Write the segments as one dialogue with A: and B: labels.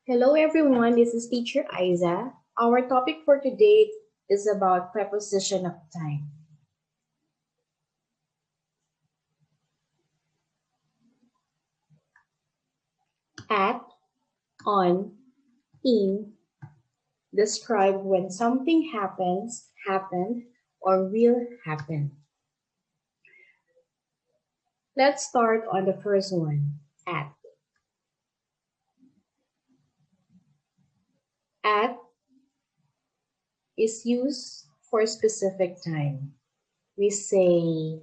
A: Hello everyone, this is Teacher Isa. Our topic for today is about preposition of time. At, on, in describe when something happens, happened, or will happen. Let's start on the first one, at. At is used for a specific time. We say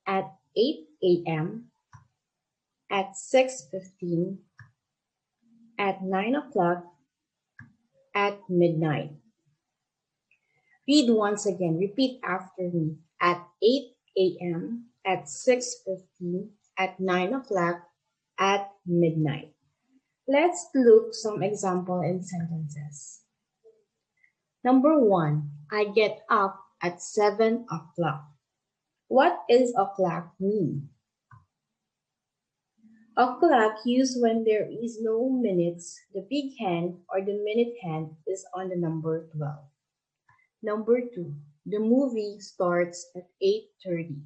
A: at 8 a.m., at 6:15, at 9 o'clock, at midnight. Read once again. Repeat after me. At 8 a.m., at 6:15, at 9 o'clock, at midnight. Let's look some example in sentences. Number 1, I get up at 7 o'clock. What is o'clock mean? O'clock used when there is no minutes. The big hand or the minute hand is on the number 12. Number 2, the movie starts at 8:30.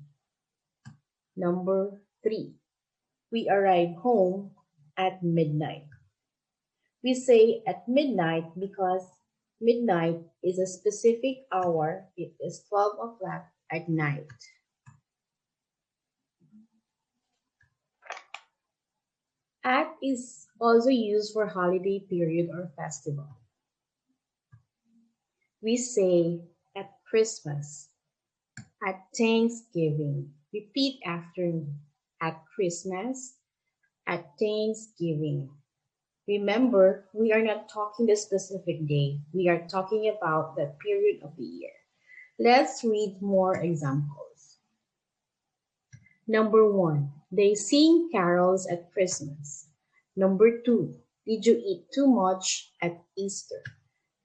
A: Number 3, we arrive home at midnight. We say at midnight because midnight is a specific hour. It is 12 o'clock at night. At is also used for holiday period or festival. We say at Christmas, at Thanksgiving. Repeat after me. At Christmas, at Thanksgiving. Remember, we are not talking the specific day. We are talking about the period of the year. Let's read more examples. Number 1, they sing carols at Christmas. Number 2, did you eat too much at Easter?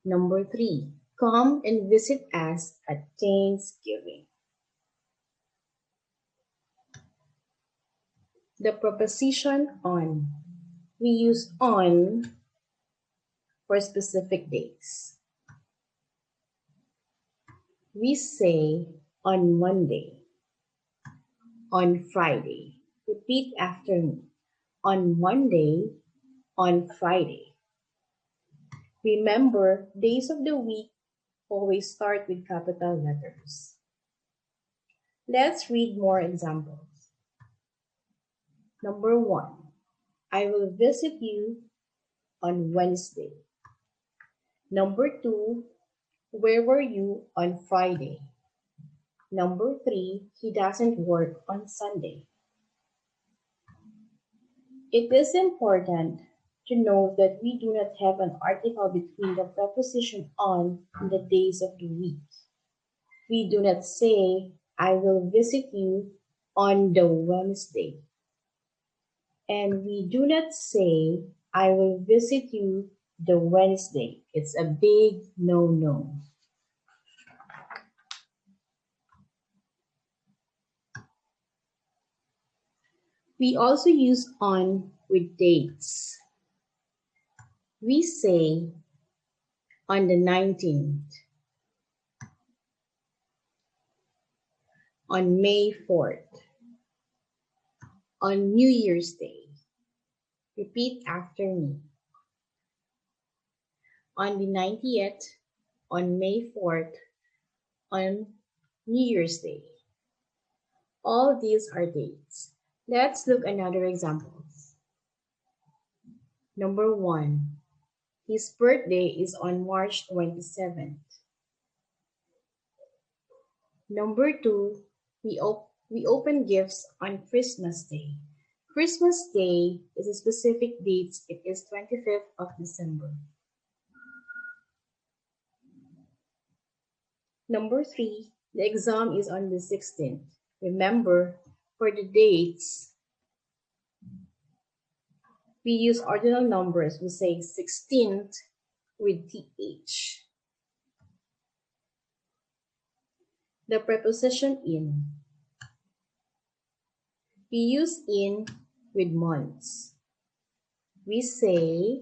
A: Number 3, come and visit us at Thanksgiving. The preposition on. We use on for specific days. We say on Monday, on Friday. Repeat after me. On Monday, on Friday. Remember, days of the week always start with capital letters. Let's read more examples. Number 1, I will visit you on Wednesday. Number 2, where were you on Friday? Number 3, he doesn't work on Sunday. It is important to note that we do not have an article between the preposition on and the days of the week. We do not say, I will visit you on the Wednesday. And we do not say, I will visit you the Wednesday. It's a big no-no. We also use on with dates. We say on the 19th, on May 4th, on New Year's Day. Repeat after me. On the 90th, on May 4th, on New Year's Day. All these are dates. Let's look another examples. Number 1, his birthday is on March 27th. Number 2, we open gifts on Christmas Day. Christmas Day is a specific date. It is 25th of December. Number 3, the exam is on the 16th. Remember, for the dates, we use ordinal numbers. We say 16th with TH. The preposition in. We use in with months. We say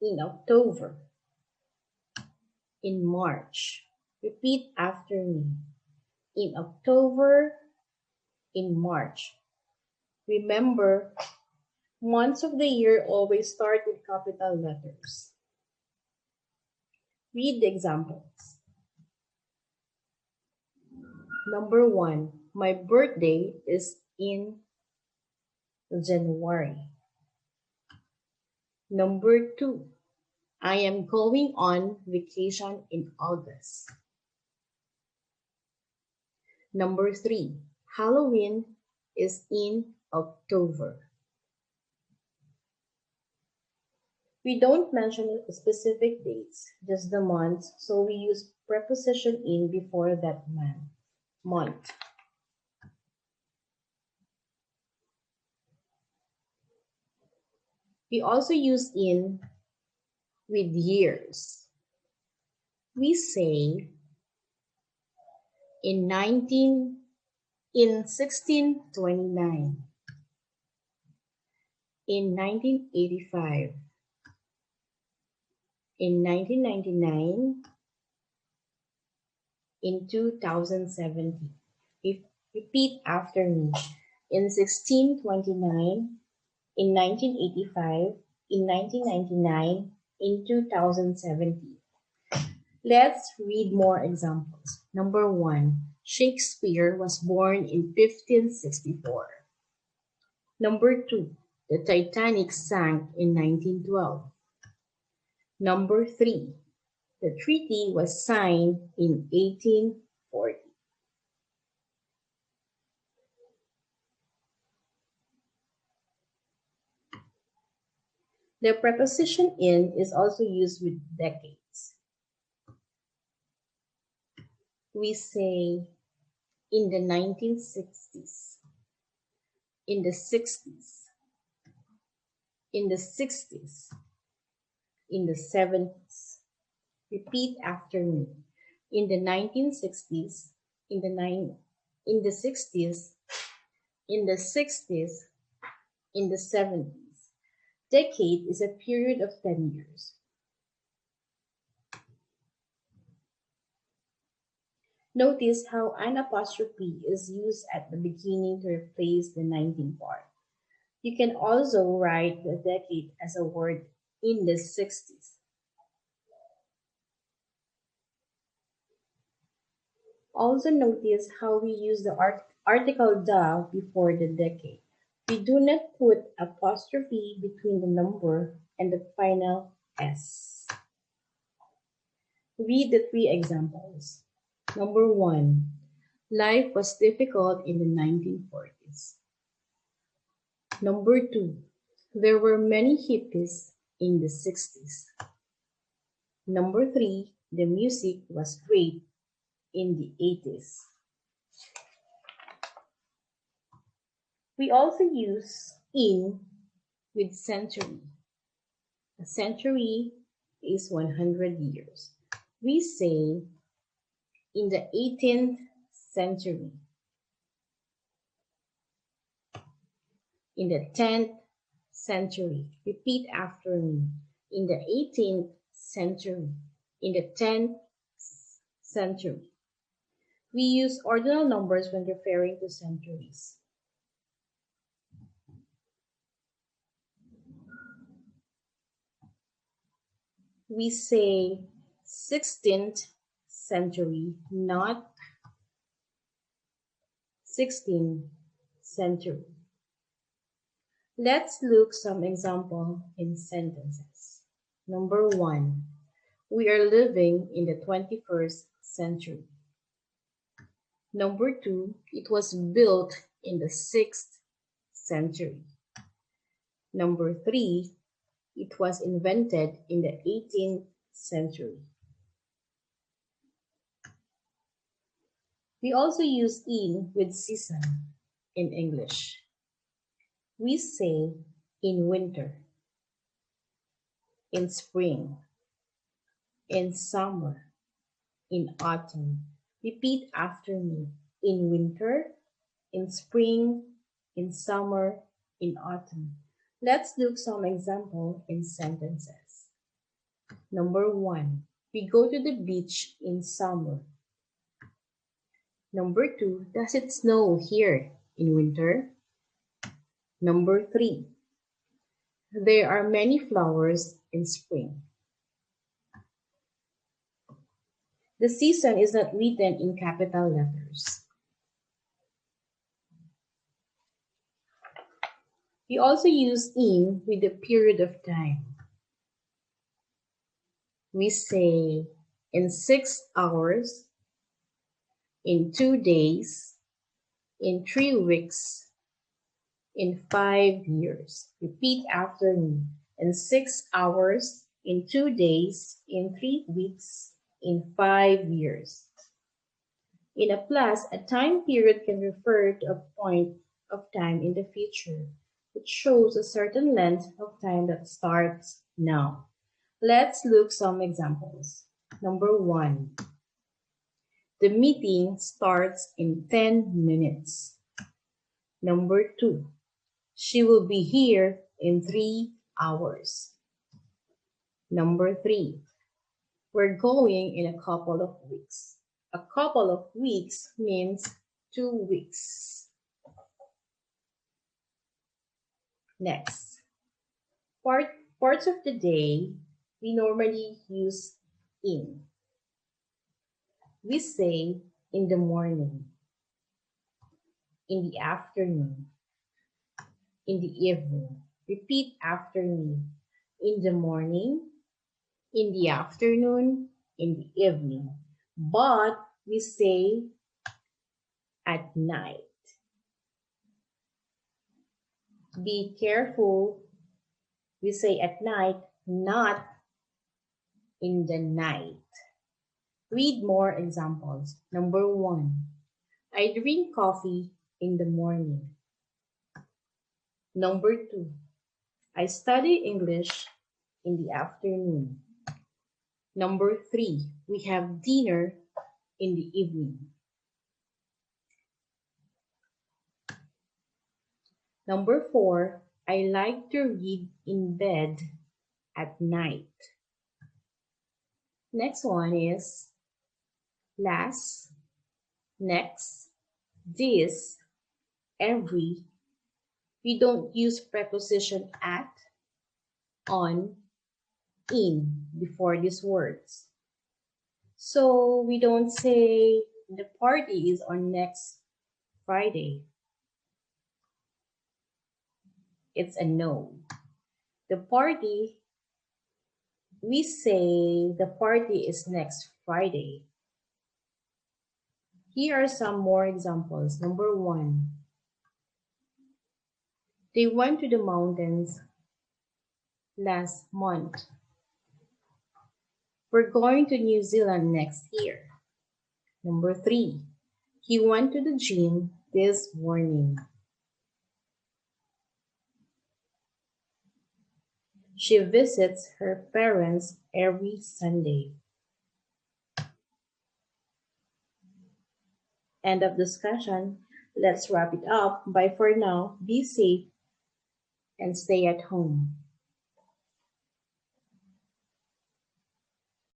A: In October. In March. Repeat after me. In October, in March. Remember, months of the year always start with capital letters. Read the examples. Number 1, my birthday is in January. Number 2, I am going on vacation in August. Number 3, Halloween is in October. We don't mention specific dates, just the months, so we use preposition in before that month. We also use in with years. We say in 1629, in 1985, in 1999, in 2017. Repeat after me. In 1629, in 1985, in 1999, in 2017. Let's read more examples. Number 1, Shakespeare was born in 1564. Number 2, the Titanic sank in 1912. Number 3, the treaty was signed in 1840. The preposition in is also used with decades. We say in the 1960s, in the 60s, in the 60s, in the 70s. Repeat after me. In the 1960s, in the 60s, in the 60s, in the 70s. Decade is a period of 10 years. Notice how an apostrophe is used at the beginning to replace the 19 part. You can also write the decade as a word in the 60s. Also notice how we use the article the before the decade. We do not put apostrophe between the number and the final S. Read the 3 examples. Number 1, life was difficult in the 1940s. Number 2, there were many hippies in the 60s. Number 3, the music was great in the 80s. We also use in with century. A century is 100 years. We say in the 18th century, in the 10th century. Repeat after me. In the 18th century, in the 10th century. We use ordinal numbers when referring to centuries. We say 16th century, not 16th century. Let's look some example in sentences. Number 1, we are living in the 21st century. Number 2, it was built in the 6th century. Number 3, it was invented in the 18th century. We also use in with season in English. We say in winter, in spring, in summer, in autumn. Repeat after me. In winter, in spring, in summer, in autumn. Let's look some example in sentences. Number 1, we go to the beach in summer. Number 2, does it snow here in winter? Number 3, there are many flowers in spring. The season is not written in capital letters. We also use in with the period of time. We say in 6 hours, in 2 days, in 3 weeks, in 5 years. Repeat after me. In 6 hours, in 2 days, in 3 weeks, in 5 years. In a plus, a time period can refer to a point of time in the future, which shows a certain length of time that starts now. Let's look some examples. Number 1. The meeting starts in 10 minutes. Number 2. She will be here in 3 hours. Number 3. We're going in a couple of weeks. A couple of weeks means 2 weeks. Next. Parts of the day we normally use in. We say in the morning, in the afternoon, in the evening. Repeat after me. In the morning, in the afternoon, in the evening. But we say at night. Be careful. We say at night, not in the night. Read more examples. Number 1. I drink coffee in the morning. Number 2. I study English in the afternoon. Number 3. We have dinner in the evening. Number 4. I like to read in bed at night. Next one is last, next, this, every. We don't use preposition at, on, in before these words. So we don't say the party is on next Friday. It's a no. The party, we say the party is next Friday. Here are some more examples. Number 1. They went to the mountains last month. We're going to New Zealand next year. Number 3. He went to the gym this morning. She visits her parents every Sunday. End of discussion. Let's wrap it up. Bye for now. Be safe and stay at home.